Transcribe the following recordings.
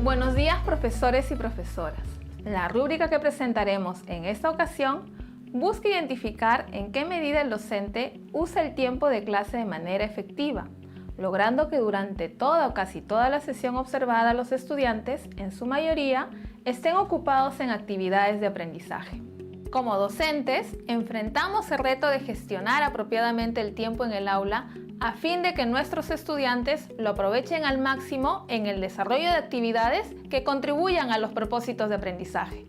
Buenos días, profesores y profesoras. La rúbrica que presentaremos en esta ocasión busca identificar en qué medida el docente usa el tiempo de clase de manera efectiva, logrando que durante toda o casi toda la sesión observada los estudiantes, en su mayoría, estén ocupados en actividades de aprendizaje. Como docentes, enfrentamos el reto de gestionar apropiadamente el tiempo en el aula a fin de que nuestros estudiantes lo aprovechen al máximo en el desarrollo de actividades que contribuyan a los propósitos de aprendizaje.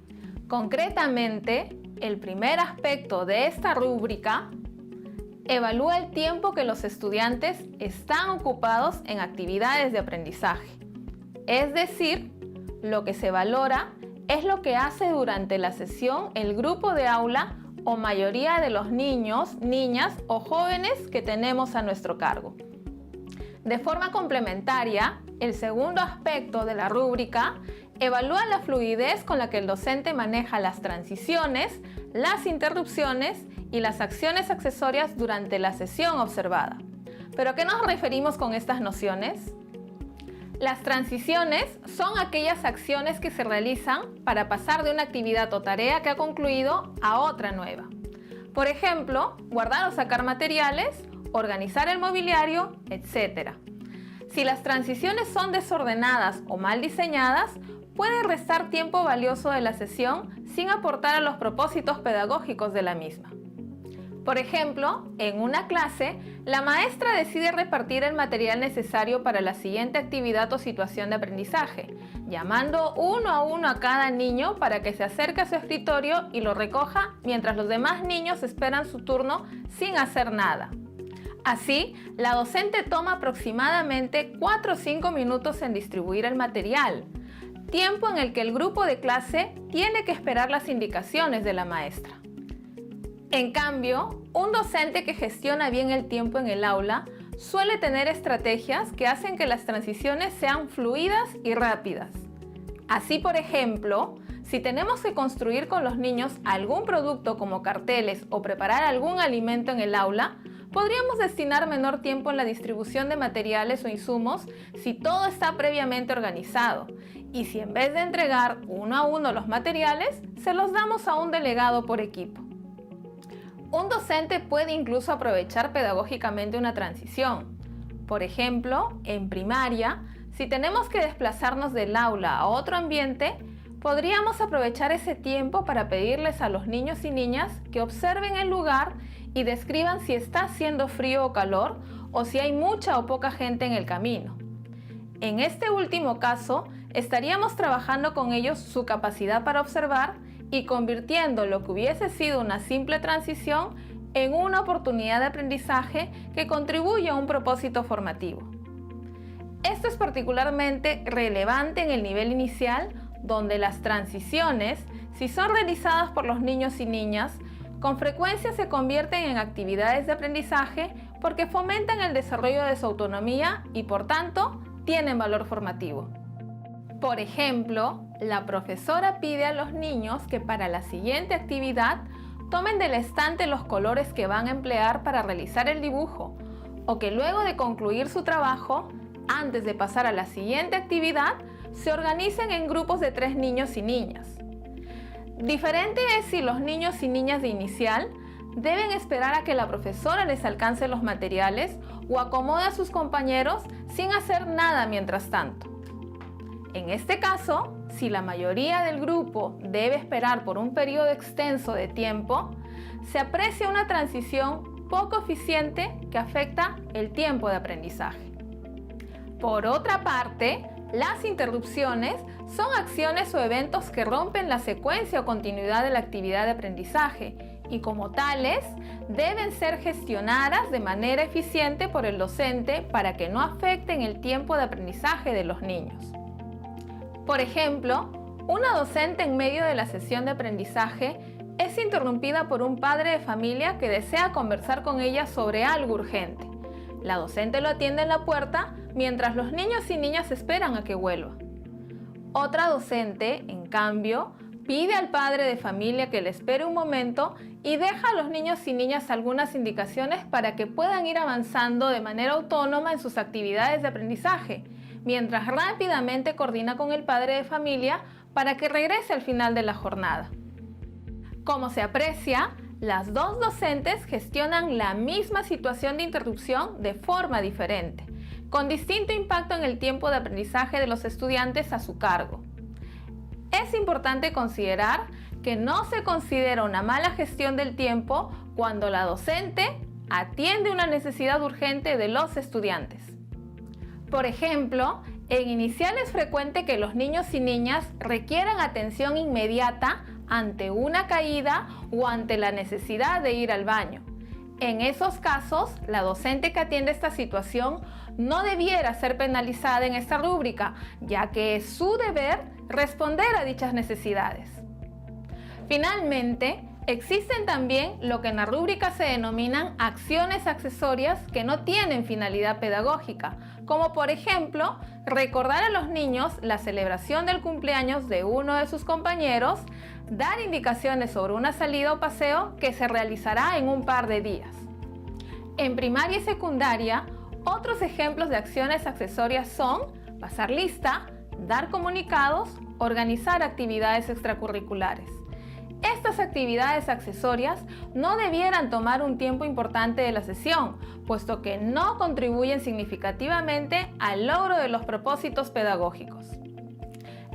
Concretamente, el primer aspecto de esta rúbrica evalúa el tiempo que los estudiantes están ocupados en actividades de aprendizaje. Es decir, lo que se valora es lo que hace durante la sesión el grupo de aula o mayoría de los niños, niñas o jóvenes que tenemos a nuestro cargo. De forma complementaria, el segundo aspecto de la rúbrica evalúa la fluidez con la que el docente maneja las transiciones, las interrupciones y las acciones accesorias durante la sesión observada. ¿Pero a qué nos referimos con estas nociones? Las transiciones son aquellas acciones que se realizan para pasar de una actividad o tarea que ha concluido a otra nueva. Por ejemplo, guardar o sacar materiales, organizar el mobiliario, etc. Si las transiciones son desordenadas o mal diseñadas, pueden restar tiempo valioso de la sesión sin aportar a los propósitos pedagógicos de la misma. Por ejemplo, en una clase, la maestra decide repartir el material necesario para la siguiente actividad o situación de aprendizaje, llamando uno a cada niño para que se acerque a su escritorio y lo recoja mientras los demás niños esperan su turno sin hacer nada. Así, la docente toma aproximadamente 4 o 5 minutos en distribuir el material, tiempo en el que el grupo de clase tiene que esperar las indicaciones de la maestra. En cambio, un docente que gestiona bien el tiempo en el aula suele tener estrategias que hacen que las transiciones sean fluidas y rápidas. Así, por ejemplo, si tenemos que construir con los niños algún producto como carteles o preparar algún alimento en el aula, podríamos destinar menor tiempo en la distribución de materiales o insumos si todo está previamente organizado y si en vez de entregar uno a uno los materiales, se los damos a un delegado por equipo. Un docente puede incluso aprovechar pedagógicamente una transición. Por ejemplo, en primaria, si tenemos que desplazarnos del aula a otro ambiente, podríamos aprovechar ese tiempo para pedirles a los niños y niñas que observen el lugar y describan si está haciendo frío o calor o si hay mucha o poca gente en el camino. En este último caso, estaríamos trabajando con ellos su capacidad para observar y convirtiendo lo que hubiese sido una simple transición en una oportunidad de aprendizaje que contribuye a un propósito formativo. Esto es particularmente relevante en el nivel inicial, donde las transiciones, si son realizadas por los niños y niñas, con frecuencia se convierten en actividades de aprendizaje porque fomentan el desarrollo de su autonomía y, por tanto, tienen valor formativo. Por ejemplo, la profesora pide a los niños que para la siguiente actividad tomen del estante los colores que van a emplear para realizar el dibujo, o que luego de concluir su trabajo, antes de pasar a la siguiente actividad, se organicen en grupos de 3 niños y niñas. Diferente es si los niños y niñas de inicial deben esperar a que la profesora les alcance los materiales o acomode a sus compañeros sin hacer nada mientras tanto. En este caso, si la mayoría del grupo debe esperar por un periodo extenso de tiempo, se aprecia una transición poco eficiente que afecta el tiempo de aprendizaje. Por otra parte, las interrupciones son acciones o eventos que rompen la secuencia o continuidad de la actividad de aprendizaje y, como tales, deben ser gestionadas de manera eficiente por el docente para que no afecten el tiempo de aprendizaje de los niños. Por ejemplo, una docente en medio de la sesión de aprendizaje es interrumpida por un padre de familia que desea conversar con ella sobre algo urgente. La docente lo atiende en la puerta mientras los niños y niñas esperan a que vuelva. Otra docente, en cambio, pide al padre de familia que le espere un momento y deja a los niños y niñas algunas indicaciones para que puedan ir avanzando de manera autónoma en sus actividades de aprendizaje, mientras rápidamente coordina con el padre de familia para que regrese al final de la jornada. Como se aprecia, las dos docentes gestionan la misma situación de interrupción de forma diferente, con distinto impacto en el tiempo de aprendizaje de los estudiantes a su cargo. Es importante considerar que no se considera una mala gestión del tiempo cuando la docente atiende una necesidad urgente de los estudiantes. Por ejemplo, en inicial es frecuente que los niños y niñas requieran atención inmediata ante una caída o ante la necesidad de ir al baño. En esos casos, la docente que atiende esta situación no debiera ser penalizada en esta rúbrica, ya que es su deber responder a dichas necesidades. Finalmente, existen también lo que en la rúbrica se denominan acciones accesorias que no tienen finalidad pedagógica, como por ejemplo, recordar a los niños la celebración del cumpleaños de uno de sus compañeros, dar indicaciones sobre una salida o paseo que se realizará en un par de días. En primaria y secundaria, otros ejemplos de acciones accesorias son pasar lista, dar comunicados, organizar actividades extracurriculares. Estas actividades accesorias no debieran tomar un tiempo importante de la sesión, puesto que no contribuyen significativamente al logro de los propósitos pedagógicos.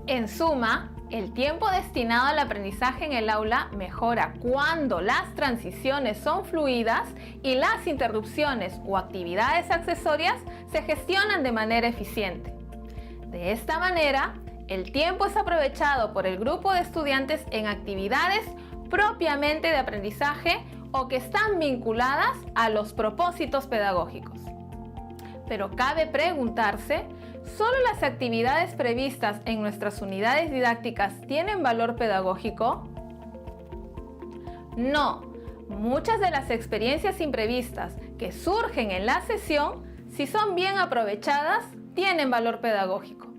En suma, el tiempo destinado al aprendizaje en el aula mejora cuando las transiciones son fluidas y las interrupciones o actividades accesorias se gestionan de manera eficiente. De esta manera, el tiempo es aprovechado por el grupo de estudiantes en actividades propiamente de aprendizaje o que están vinculadas a los propósitos pedagógicos. Pero cabe preguntarse, ¿solo las actividades previstas en nuestras unidades didácticas tienen valor pedagógico? No, muchas de las experiencias imprevistas que surgen en la sesión, si son bien aprovechadas, tienen valor pedagógico.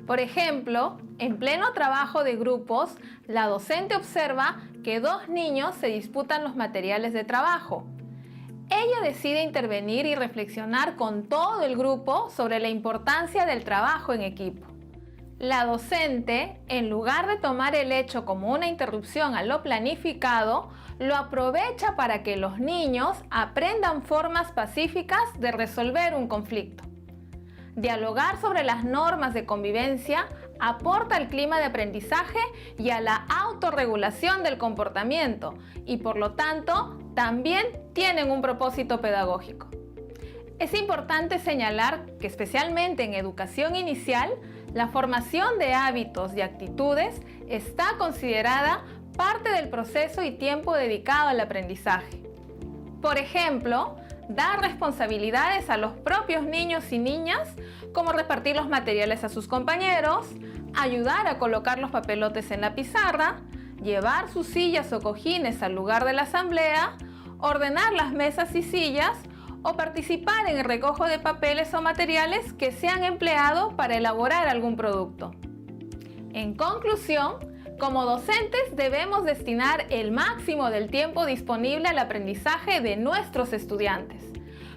Por ejemplo, en pleno trabajo de grupos, la docente observa que dos niños se disputan los materiales de trabajo. Ella decide intervenir y reflexionar con todo el grupo sobre la importancia del trabajo en equipo. La docente, en lugar de tomar el hecho como una interrupción a lo planificado, lo aprovecha para que los niños aprendan formas pacíficas de resolver un conflicto. Dialogar sobre las normas de convivencia aporta al clima de aprendizaje y a la autorregulación del comportamiento y por lo tanto también tienen un propósito pedagógico. Es importante señalar que especialmente en educación inicial, la formación de hábitos y actitudes está considerada parte del proceso y tiempo dedicado al aprendizaje. Por ejemplo, dar responsabilidades a los propios niños y niñas, como repartir los materiales a sus compañeros, ayudar a colocar los papelotes en la pizarra, llevar sus sillas o cojines al lugar de la asamblea, ordenar las mesas y sillas o participar en el recojo de papeles o materiales que se han empleado para elaborar algún producto. En conclusión, como docentes debemos destinar el máximo del tiempo disponible al aprendizaje de nuestros estudiantes,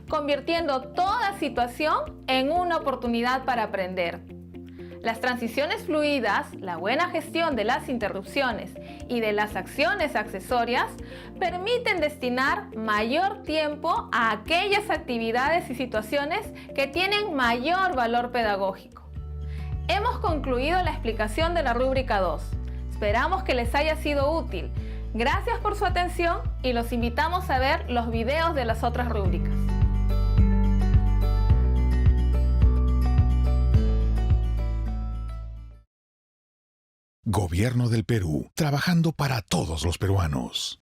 convirtiendo toda situación en una oportunidad para aprender. Las transiciones fluidas, la buena gestión de las interrupciones y de las acciones accesorias permiten destinar mayor tiempo a aquellas actividades y situaciones que tienen mayor valor pedagógico. Hemos concluido la explicación de la rúbrica 2. Esperamos que les haya sido útil. Gracias por su atención y los invitamos a ver los videos de las otras rúbricas. Gobierno del Perú, trabajando para todos los peruanos.